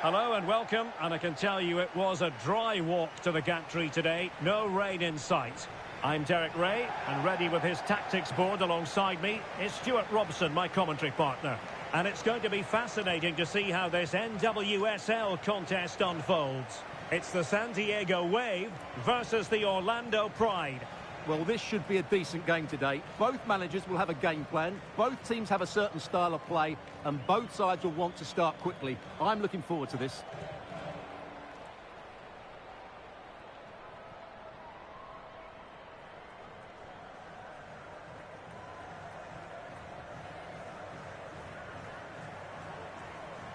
Hello and welcome, and I can tell you it was a dry walk to the gantry today. No rain in sight. I'm Derek Ray, and ready with his tactics board alongside me is Stuart Robson, my commentary partner. And it's going to be fascinating to see how this NWSL contest unfolds. It's the San Diego Wave versus the Orlando Pride. Well, this should be a decent game today. Both managers will have a game plan. Both teams have a certain style of play, and both sides will want to start quickly. I'm looking forward to this.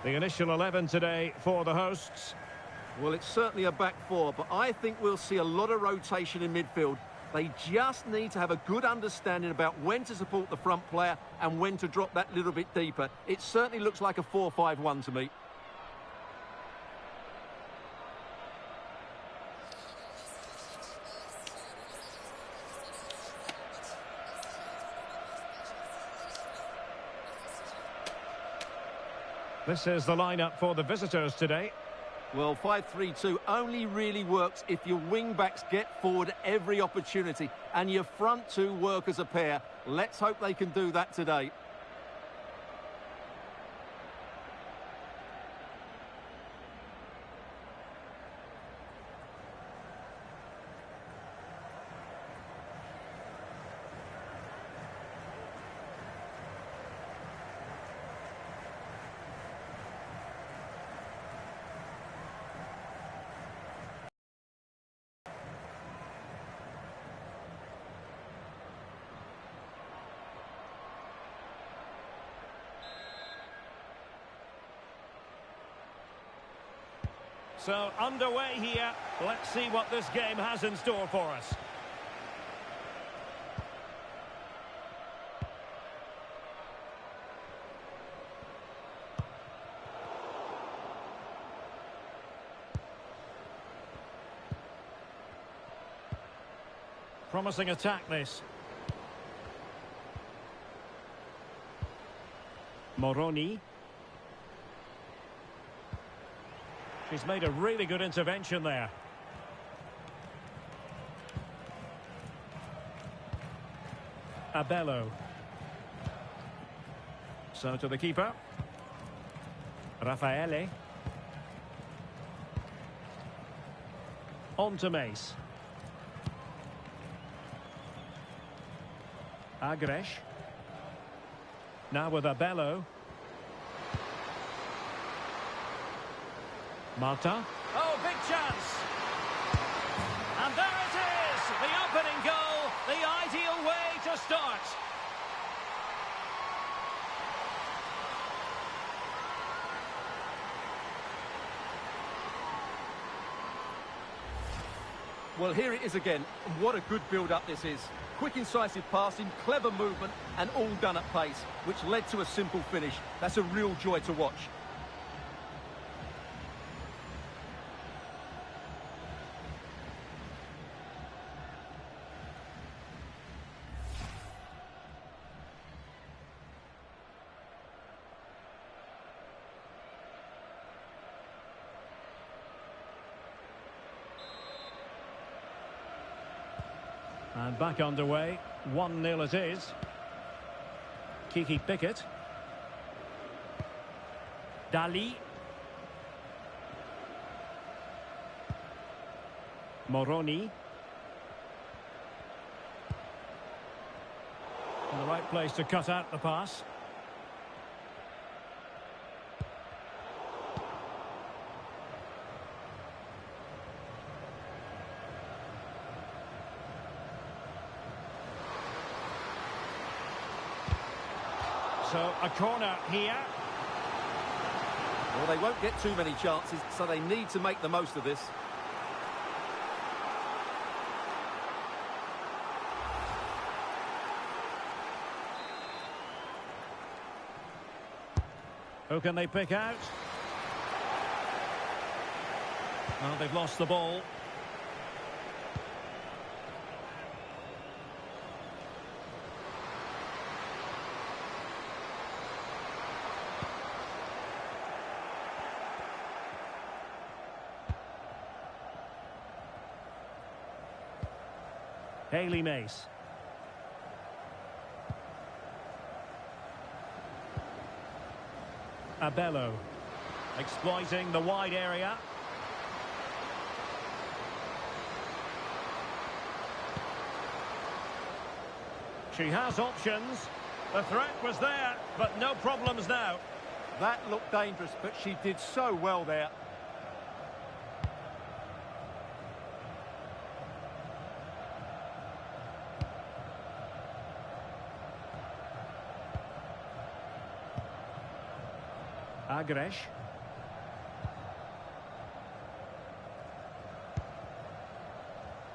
The initial 11 today for the hosts. Well, it's certainly a back four, but I think we'll see a lot of rotation in midfield. They just need to have a good understanding about when to support the front player and when to drop that little bit deeper. It certainly looks like a 4-5-1 to me. This is the lineup for the visitors today. Well, 5-3-2 only really works if your wing-backs get forward every opportunity and your front two work as a pair. Let's hope they can do that today. So, underway here. Let's see what this game has in store for us. Promising attack, this. Moroni. She's made a really good intervention there. Abello. So to the keeper. Raffaele. On to Mace. Agresh. Now with Abello. Marta. Oh, big chance. And there it is. The opening goal. The ideal way to start. Well, here it is again. What a good build-up this is. Quick, incisive passing, clever movement, and all done at pace, which led to a simple finish. That's a real joy to watch. And back underway, 1-0 it is. Kiki Pickett. Dali. Moroni. In the right place to cut out the pass. So, a corner here. Well, they won't get too many chances, so they need to make the most of this. Who can they pick out? Well, they've lost the ball. Hayley Mace. Abello. Exploiting the wide area. She has options. The threat was there, but no problems now. That looked dangerous, but she did so well there. Agresh.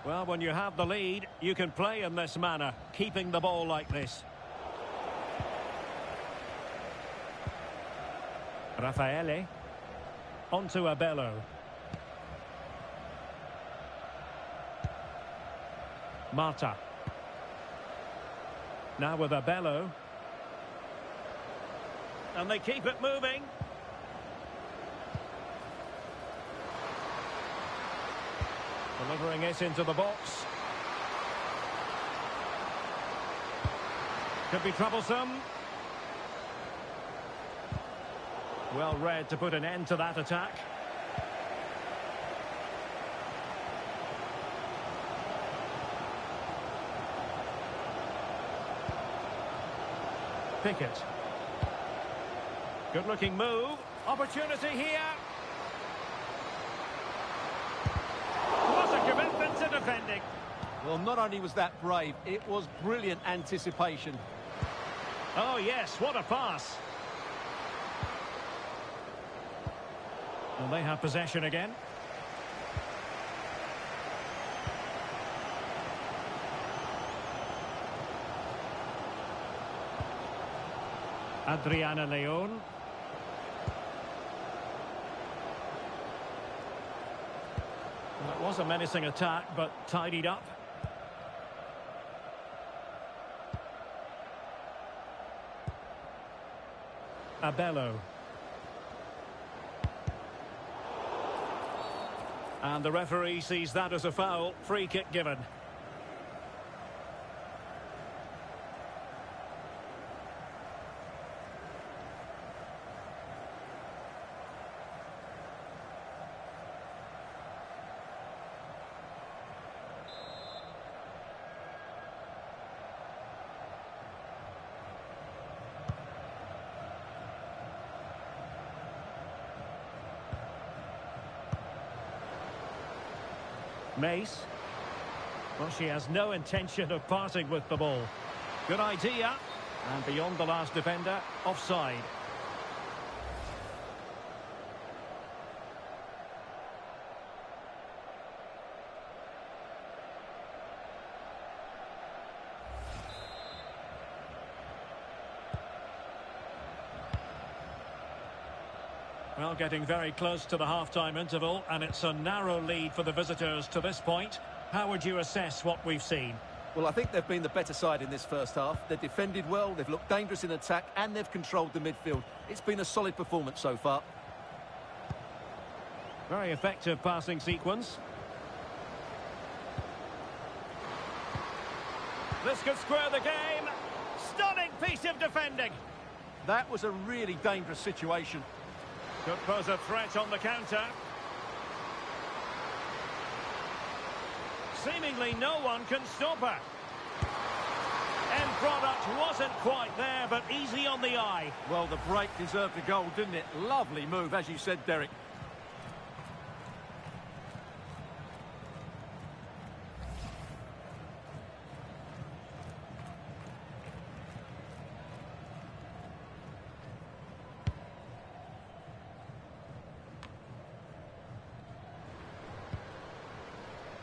Well, when you have the lead, you can play in this manner, keeping the ball like this. Raffaele. Onto Abello. Marta. Now with Abello. And they keep it moving. Delivering it into the box. Could be troublesome. Well read to put an end to that attack. Pickett. Good looking move. Opportunity here. What a commitment to defending. Well, not only was that brave, it was brilliant anticipation. Oh yes, what a pass. Well, they have possession again. Adriana Leon. Well, it was a menacing attack, but tidied up. Abello. And the referee sees that as a foul. Free kick given. Mace. Well, she has no intention of parting with the ball. Good idea. And beyond the last defender, offside. Well, getting very close to the half-time interval, and it's a narrow lead for the visitors to this point. How would you assess what we've seen? Well, I think they've been the better side in this first half. They've defended well, they've looked dangerous in attack, and they've controlled the midfield. It's been a solid performance so far. Very effective passing sequence. This could square the game. Stunning piece of defending. That was a really dangerous situation. Could pose a threat on the counter. Seemingly no one can stop her. End product wasn't quite there, but easy on the eye. Well, the break deserved a goal, didn't it? Lovely move, as you said, Derek.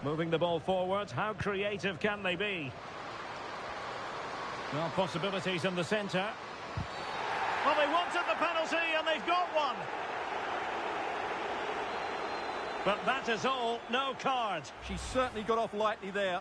Moving the ball forward, how creative can they be? Well, possibilities in the centre. Well, they wanted the penalty and they've got one. But that is all, no card. She certainly got off lightly there.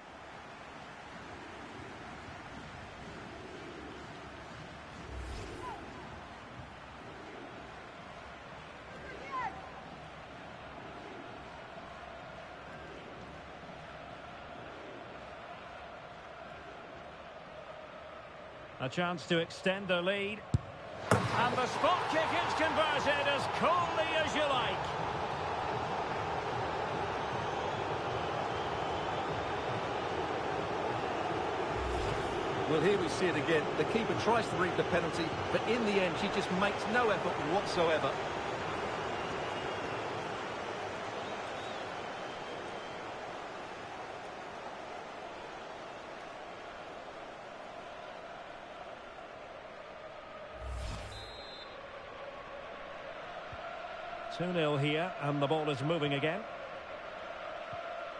A chance to extend the lead. And the spot kick is converted as coolly as you like. Well, here we see it again. The keeper tries to read the penalty, but in the end, she just makes no effort whatsoever. Two 0 here, and the ball is moving again.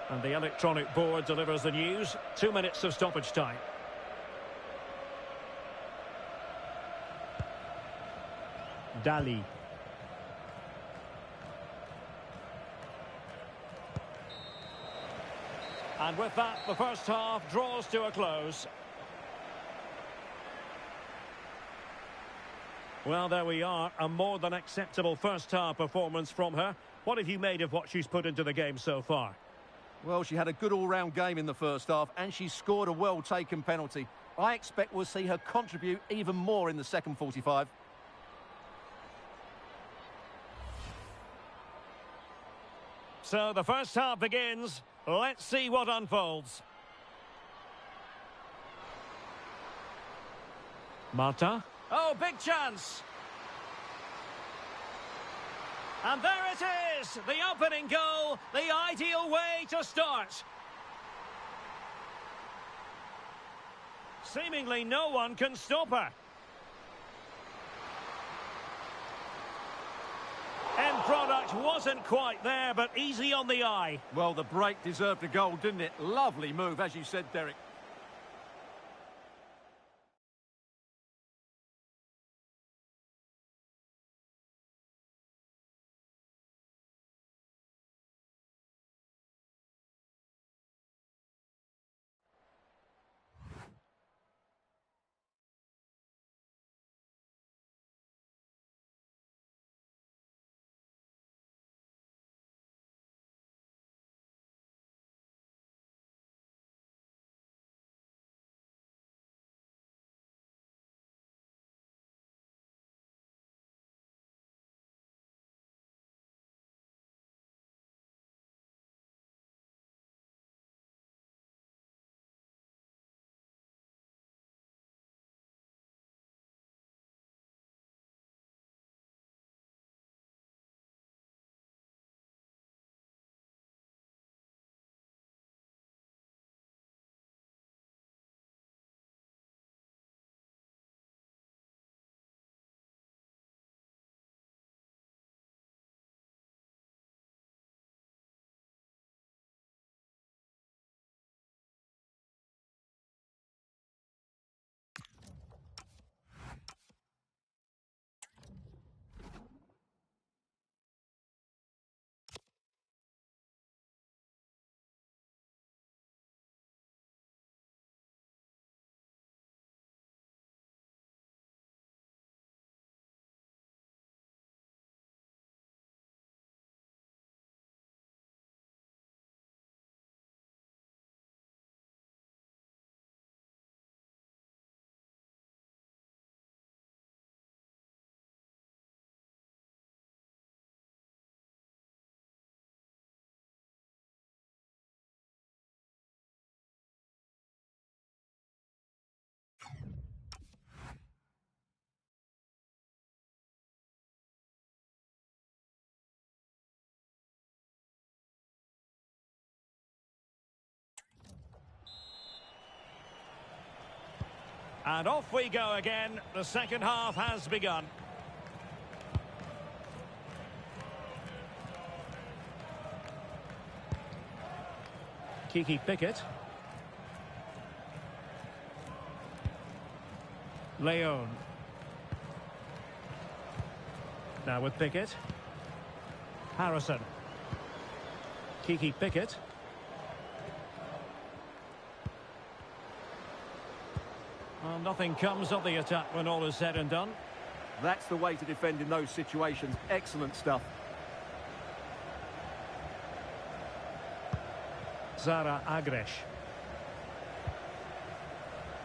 And the electronic board delivers the news. 2 minutes of stoppage time. Dali. And with that, the first half draws to a close. Well, there we are. A more than acceptable first half performance from her. What have you made of what she's put into the game so far? Well, she had a good all-round game in the first half, and she scored a well-taken penalty. I expect we'll see her contribute even more in the second 45. So the first half begins. Let's see what unfolds. Marta. Oh, big chance. And there it is, the opening goal, the ideal way to start. Seemingly no one can stop her. End product wasn't quite there, but easy on the eye. Well, the break deserved a goal, didn't it? Lovely move, as you said, Derek. And off we go again. The second half has begun. Kiki Pickett. Leon. Now with Pickett. Harrison. Kiki Pickett. Well, nothing comes of the attack when all is said and done. That's the way to defend in those situations. Excellent stuff. Zara Agresh.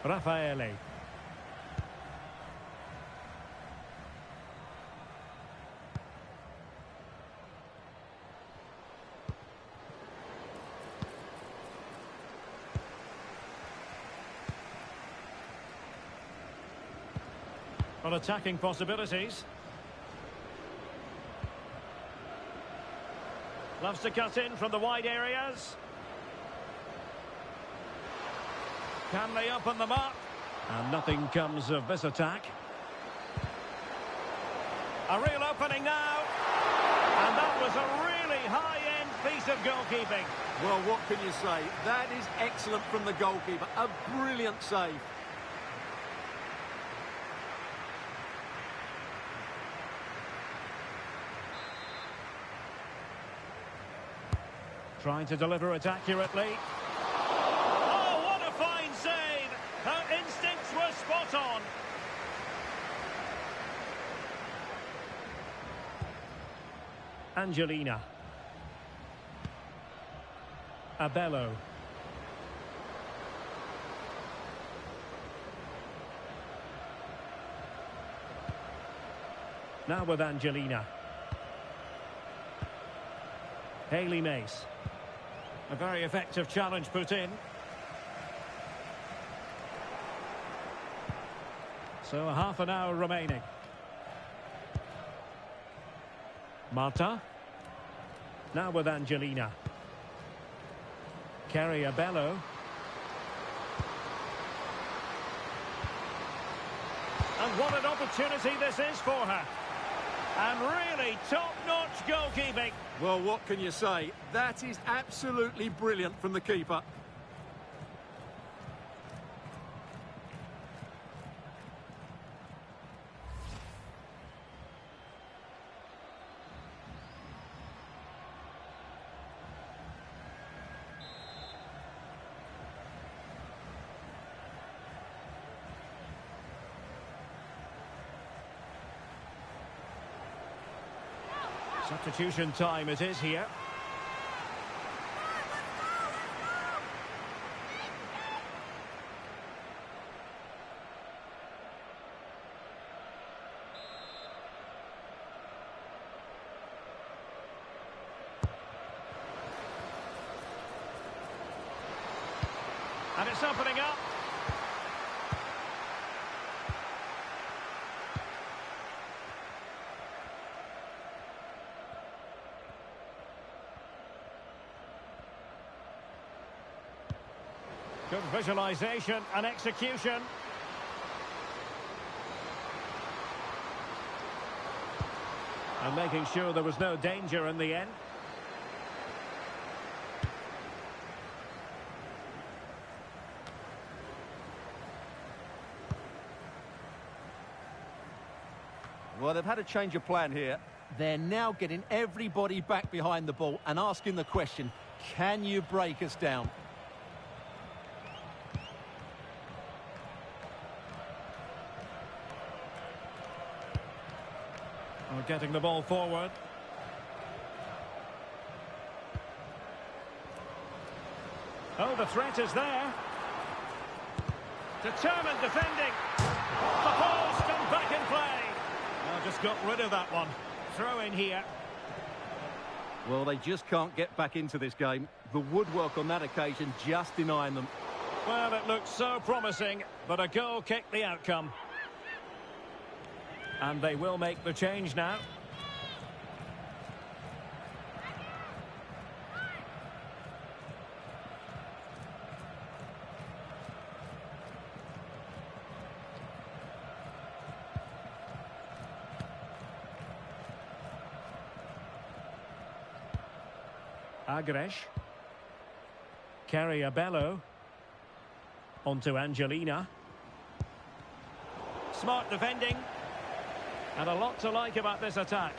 Raffaele. On attacking possibilities. Loves to cut in from the wide areas. Can they open them up? And nothing comes of this attack. A real opening now. And that was a really high-end piece of goalkeeping. Well, what can you say? That is excellent from the goalkeeper. A brilliant save. Trying to deliver it accurately. Oh, what a fine save! Her instincts were spot on. Angelina. Abello. Now with Angelina. Hayley Mace. A very effective challenge put in. So a half an hour remaining. Marta. Now with Angelina. Kerry Abello. And what an opportunity this is for her. And really top-notch goalkeeping. Well, what can you say? That is absolutely brilliant from the keeper. Substitution time it is here. And it's opening up. Good visualisation and execution. And making sure there was no danger in the end. Well, they've had a change of plan here. They're now getting everybody back behind the ball and asking the question, can you break us down? Getting the ball forward. Oh, the threat is there. Determined defending. The ball's come back in play. Oh, just got rid of that one. Throw in here. Well, they just can't get back into this game. The woodwork on that occasion just denying them. Well, it looked so promising, but a goal kicked the outcome. And they will make the change now. Agresh. Kerry Abello. Onto Angelina. Smart defending. And a lot to like about this attack.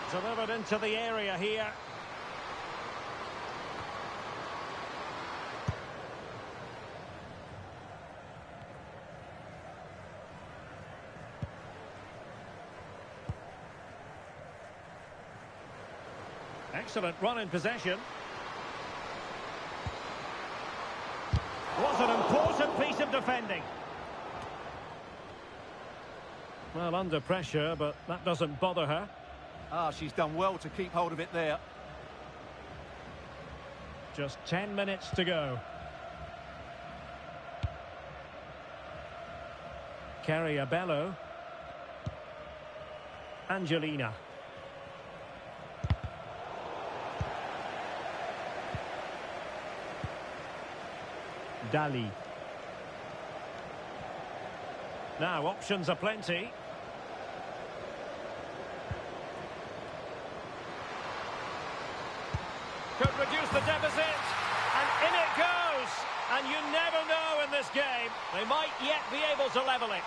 Delivered into the area here. Excellent run in possession. Was an important piece of defending. Well, under pressure, but that doesn't bother her. Ah, she's done well to keep hold of it there. Just 10 minutes to go. Carriabello. Angelina. Dali. Now, options are plenty. Could reduce the deficit. And in it goes. And you never know in this game. They might yet be able to level it.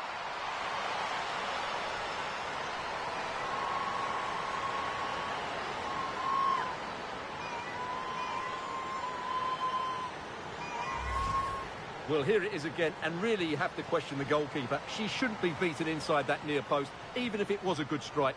Well, here it is again, and really you have to question the goalkeeper. She shouldn't be beaten inside that near post, even if it was a good strike.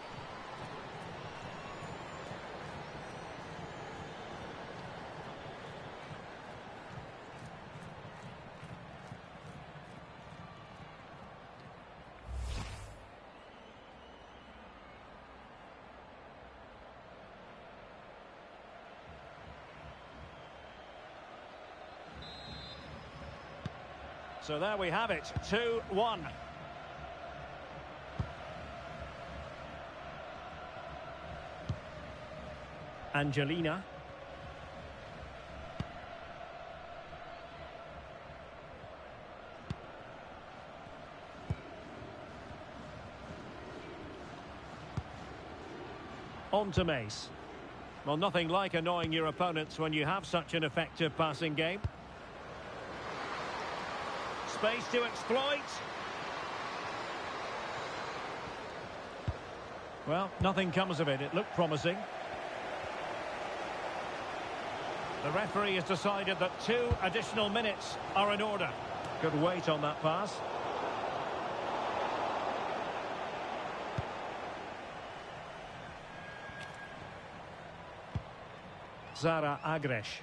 So there we have it, 2-1. Angelina. On to Mace. Well, nothing like annoying your opponents when you have such an effective passing game. Space to exploit. Well, nothing comes of it. It looked promising. The referee has decided that 2 additional minutes are in order. Good weight on that pass. Zara Agresh.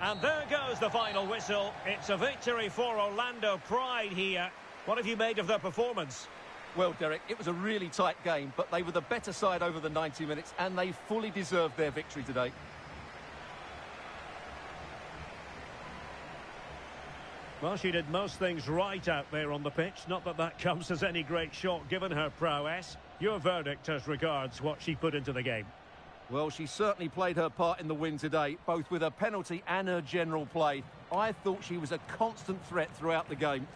And there goes the final whistle. It's a victory for Orlando Pride here. What have you made of their performance? Well, Derek, it was a really tight game, but they were the better side over the 90 minutes, and they fully deserved their victory today. Well, she did most things right out there on the pitch. Not that that comes as any great shock given her prowess. Your verdict as regards what she put into the game. Well, she certainly played her part in the win today, both with her penalty and her general play. I thought she was a constant threat throughout the game.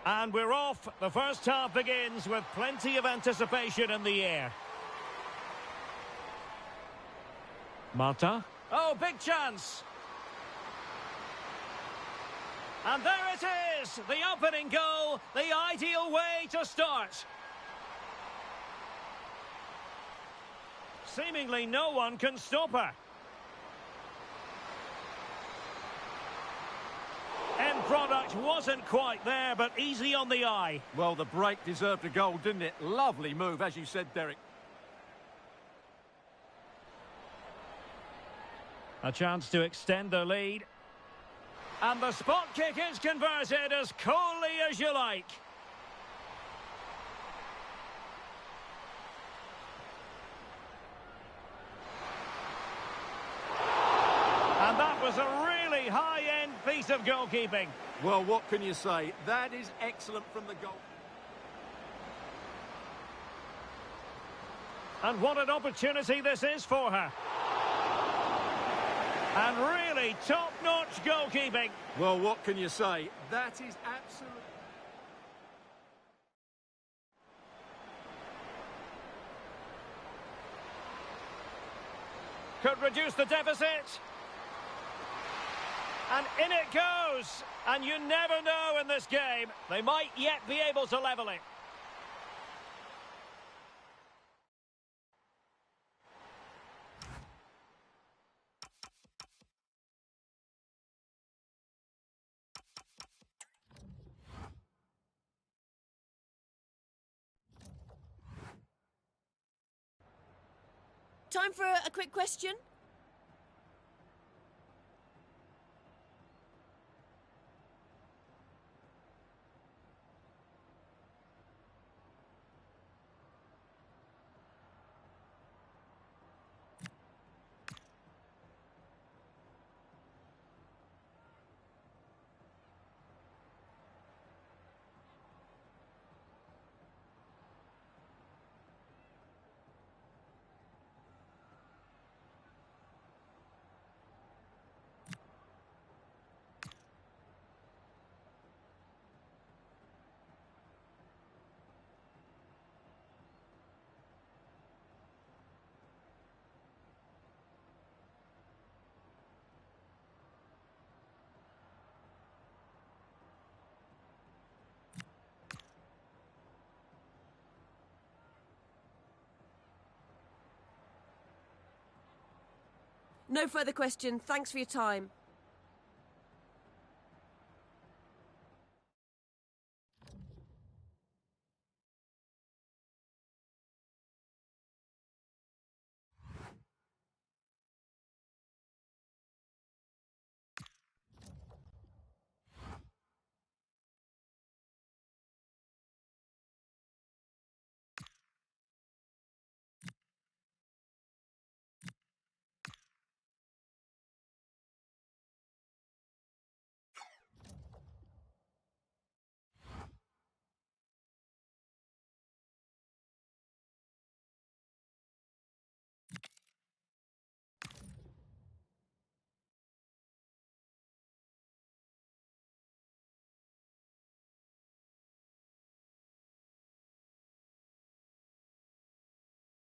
And we're off. The first half begins with plenty of anticipation in the air. Marta. Oh, big chance. And there it is, the opening goal, the ideal way to start. Seemingly no one can stop her. End product wasn't quite there, but easy on the eye. Well, the break deserved a goal, didn't it? Lovely move, as you said, Derek. A chance to extend their lead. And the spot kick is converted as coolly as you like. And that was a really high-end piece of goalkeeping. Well, what can you say? That is excellent from the goal. And what an opportunity this is for her. And really top-notch goalkeeping. Well, what can you say? That is absolutely... Could reduce the deficit. And in it goes. And you never know in this game. They might yet be able to level it. Time for a quick question. No further question. Thanks for your time.